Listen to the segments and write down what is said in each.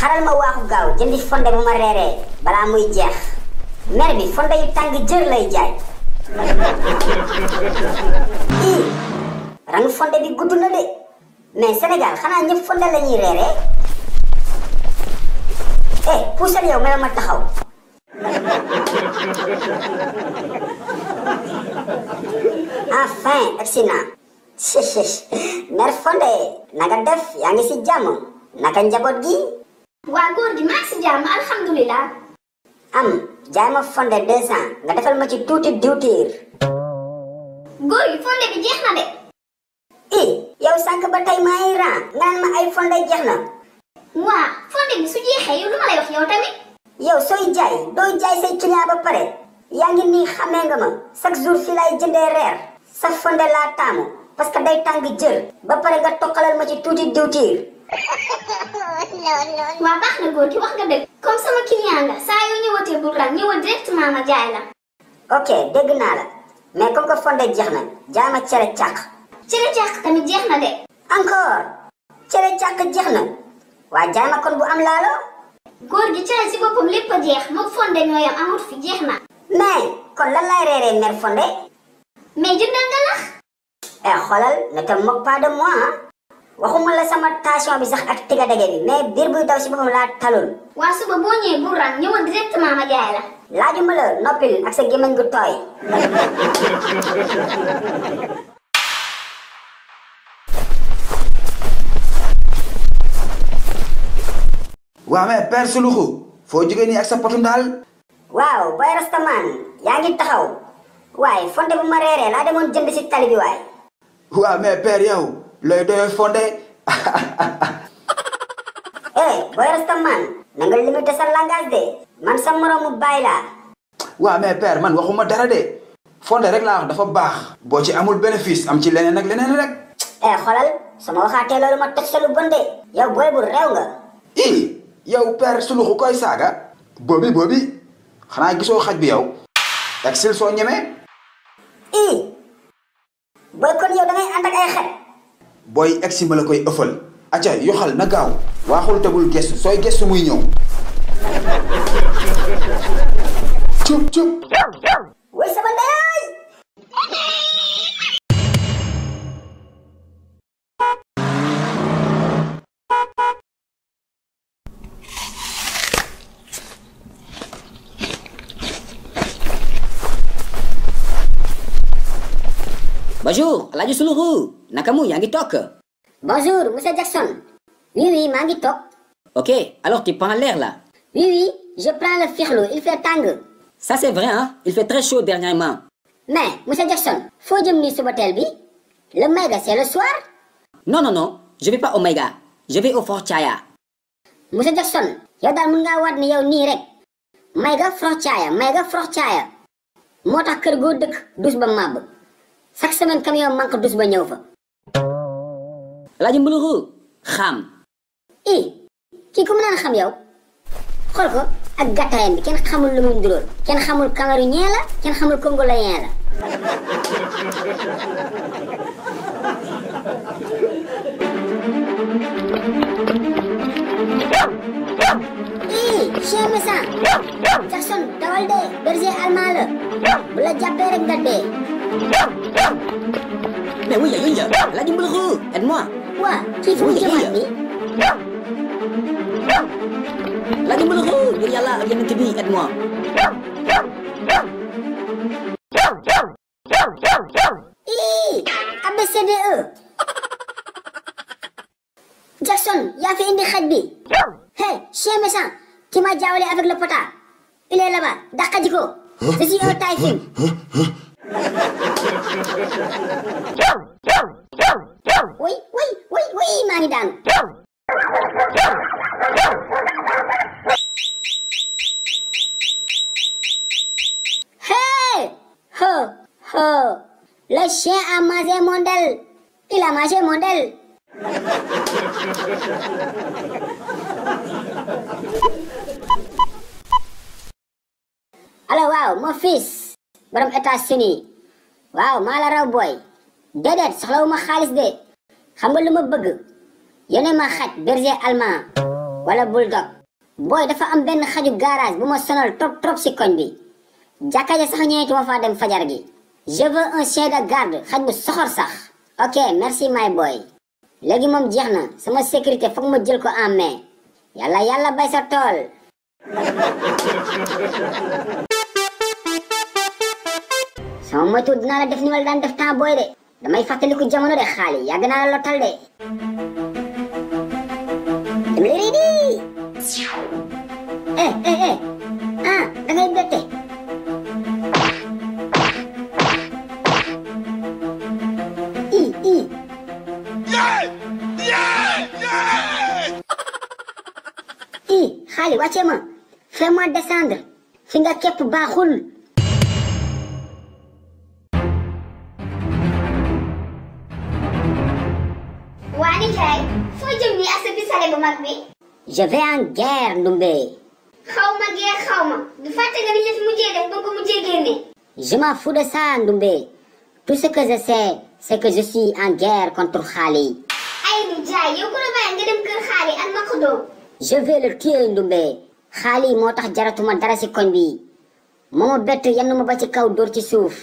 xaral ma waaxu gaaw jëndi fonde bu ma reeree balaa muy jeex mer bi fonde yu tàng jër lay jaay. ii rangu fonde bi gudd na de mais Sénégal xanaa ñëpp fonde la ñuy reeree. puusal yow mel ma taxaw. enfin agsi naa. mer fonde naka def yaa ngi si jàmm naka njaboot gi. waa góor gi maa ngi si jàmm alhamdulilah. am jaay ma fonde 200 nga defal ma ci tuuti diwtiir. góor gi fonde bi jeex na de. yow sànq ba tey maa ngi ran naan ma ay fonde jeex na. waa fonde bi su jeexee yow lu ma lay wax yow tamit. yow sooy jaay doo jaay say client ba pare yaa ngi nii xamee nga ma chaque jour fii laay jëndee reer sa fonde laa taamu parce que day tàng jër ba pare nga toqalal ma ci tuuti diwtiir. waa baax na góor gi wax nga dëgg. comme sama client nga saa yoo ñëwatee bul ran ñëwal directement ma jaay la. ok dégg naa la mais comme que fonde jeex na jaay ma cere càq. cere càq tamit jeex na de. encore cere càq jeex na waa jaay ma kon bu am laalo. góor gi cere si boppam lépp a jeex moom fonde ñoo yam amut fi jeex na. mais kon lan laay reeree mer fonde. mais jëndal nga lax. xoolal ne te moque pas de moi waxuma la sama tension bi sax ak tiga dege bi mais biir buy daw si boppam laa talul. waa suba boo ñëwee bul ran ñëwal directement ma jaay la. laajuma la noppil ak sa gémmiñ gu tooy. waa mais père Souloukhou foo jógee nii ak sa potu ndaal. waaw boy rastaman yaa ngi taxaw waaye fonde bu ma reeree laa demoon jënd si tali bi waay. waa mais père yow looy doyoo fonde. boy rastaman na nga limité sa langage de man sa moroomu baay laa. waa mais père man waxuma dara de fonde rek laa wax dafa baax. boo ci amul bénéfice am ci leneen ak leneen rek. xoolal sama waxaatee loolu ma toj sa lu bon de yow booy bu réew nga. yow père Souloukhou koy saaga. boobi xanaa gisoo xaj bi yow. exil soo ñemee. booy kon yow da ngay ànd ak ay xet. booy egsi ma la koy ëffal. acca yoxal na gaaw. waaxul tegul gestu sooy gestu muy ñëw. cup. woy sama ndey. Bonjour, Alhaji Souloukhou. Nakamu, yaa ngi toog. Bonjour, monsieur Jackson. Oui, maa ngi toog. Ok, alors tu prends l'air là. Oui, je prends le firlo, il fait tàng. Ça c'est vrai, hein? Il fait très chaud dernièrement. Mais, monsieur Jackson, foo jëm nii suba teel bi? Le Maïga, c'est le soir? Non, je vais pas au Maïga. Je vais au Fort Chaya. Monsieur Jackson, yow daal mën ngaa waat ni yow nii rek. Maïga Fort Chaya. moo tax kër goo dëkk dus ba màbb. chaque semaine camion manque dus ba ñëw fa. Alhaji Souloukhou xam. kii ku mu naan xam yow. xool ko ak gàttaayam bi kenn xamul lu muy nduróol. kenn xamul camerounien la kenn xamul congolien la. chien méchant. Jackson dawal de berger allemand la. bu la jàppee rek nga dee. Mais oui, Alhaji Souloukhou, aide-moi. waa kii fu mu jëmaat nii. Alhaji Souloukhou, ngir yàlla ak yonent bi, aide-moi. ABCDE. Jackson yaa fi indi xaj bi. Hey, chien méchant, qui m'a jaawale avec le pota. Il est là-bas, dàqa ji ko. Je suis un taille fine. Oui, maa ngi daanu. Hey! Ho! Le chien a mangé mon del. Il a mangé mon del. Alors waaw mon fils borom États-Unis waaw maa la raw booy déedéet soxlawuma xaalis de xam nga lu ma bëgg yónnee ma xaj berger allemand wala bulldog. Boy dafa am benn xaju garage bu ma sonal trop si koñ bi. Jàkka ja sax ñëwetuma fa dem fajar gi. Je veux un chien de garde xaj bu soxor sax. Ok merci my boy. léegi moom jeex na sama sécurité foog ma jël ko en main. yàlla bay sa tool. sama moytu dinaa la def ni ma la daan def temps booy de. damay fàttaliku jamono de xaali yàgg naa la lottal de. dem léegi di. ah da ngay bette. xaali wàcce ma. fais-moi descendre. fi nga képp baaxul. waa nijaay foo jëm nii ak sa bisale bu mag bi. je vais en guerre Ndumbe. xaw ma du fàtte nga ni la fi mujjee def ba ko mujjee génne. je m'en fous de ça Ndumbe. tout ce que je sais c'est que je suis en guerre contre Xaali. ay nijaay yow ku la bàyyi nga dem kër Xaali ak ma ko doom. je vais le tuer Ndumbe. Xaali moo tax jaratuma dara si koñ bi. moo ma bett yenn ma ba ci kaw dóor ci suuf.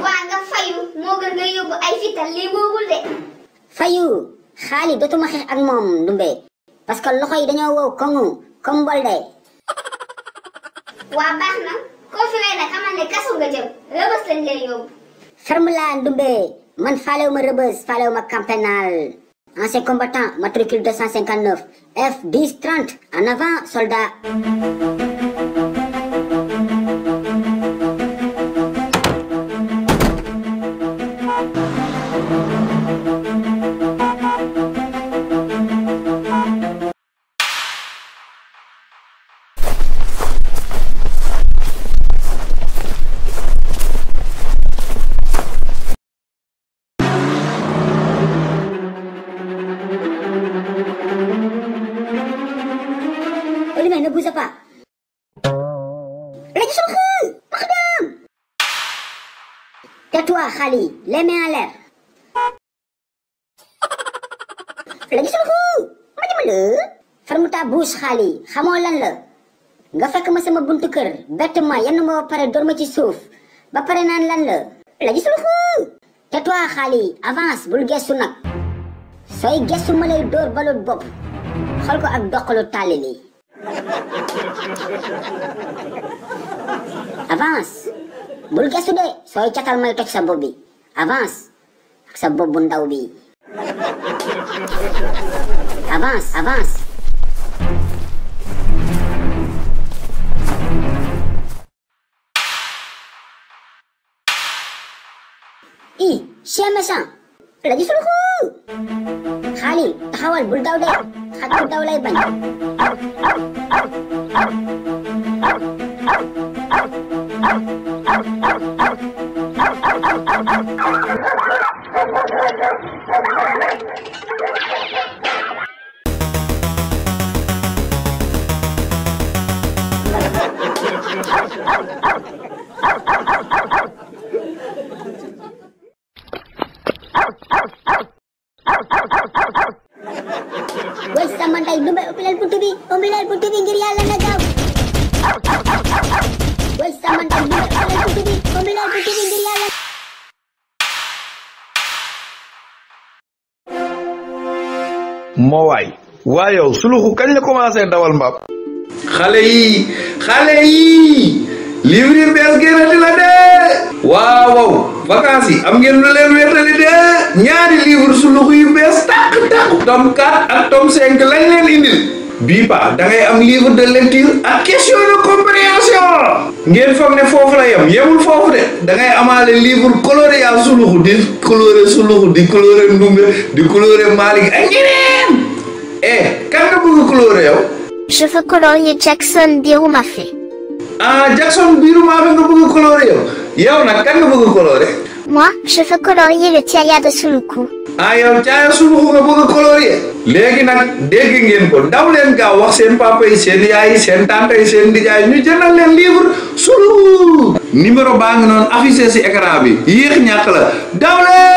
waa nga fayu moo gën nga yóbbu ay fital lii boobul de. fayu Xaali dootuma xeex ak moom Ndumbe. parce que loxo yi dañoo wow koŋŋ comme mbolde. waa baax na koo fi lay nag xamal ne kaso nga jëm rëbës lañ lay yóbbu. ferme la Ndumbe man faalewu ma rëbës faalewu ma camp pénal. ancien combattant matricule 259 F10 30 en avant soldat. Ne bouge pas. Lagocomedy, pardon. Tais-toi, Xaali, les mains en l'air. Lagocomedy, ma dimbali. Ferme ta bouche, Xaali, xamoo lan la. nga fekk ma sama buntu kër bett ma yenn ma ba pare door ma ci suuf ba pare naan lan la. Lagocomedy. Tais-toi, Xaali, avance bul gestu nag. sooy gestu ma lay door balut bopp. xool ko ak doqalu tàlli li. avance bul gestu de sooy catal may toj sa bopp bi avance ak sa bopp bu ndaw bi avance chien méchant Lagocomedy. Xaali taxawal bul daw de xaj bu daw lay bañ. Woy sama ndey Ndumbe ubbilal buntu bi ngir yàlla na gaaw. Woy sama ndey Ndumbe ubbilal buntu bi ngir yàlla. moo waay yow Souloukhou kañ la commencé dawal mbaam. xale yi livre yi bees génnati la de. waaw vacances yi am ngeen lu leen wéetali de. ñaari livre Souloukhou yu bees tàq tome 4 ak tome 5 lañ leen indil. bii pa da ngay am livre de lecture ak question de compréhension. ngeen foog ne foofu la yemul foofu de da ngay amaale livre coloré à Souloukhou di coloré Souloukhou di coloré Ndumbe di coloré Malick ak ñeneen. kan nga bëgg coloré yow. Je veux colorier Jackson Birumafé. Jackson Birumafé nga bëgg coloré yow nag kan nga bëgg coloré. Moi, je veux colorier le Tiaya de Souloukhou. yow Tiaya Souloukhou nga bëgg colorier. léegi nag dégg ngeen ko daw leen gaaw wax seen papa yi seen yaay yi seen tante yi seen nijaay ñu jëndal leen livre Souloukhou. numéro baa ngi noonu affiché si écran bi yéex ñàkk la daw leen.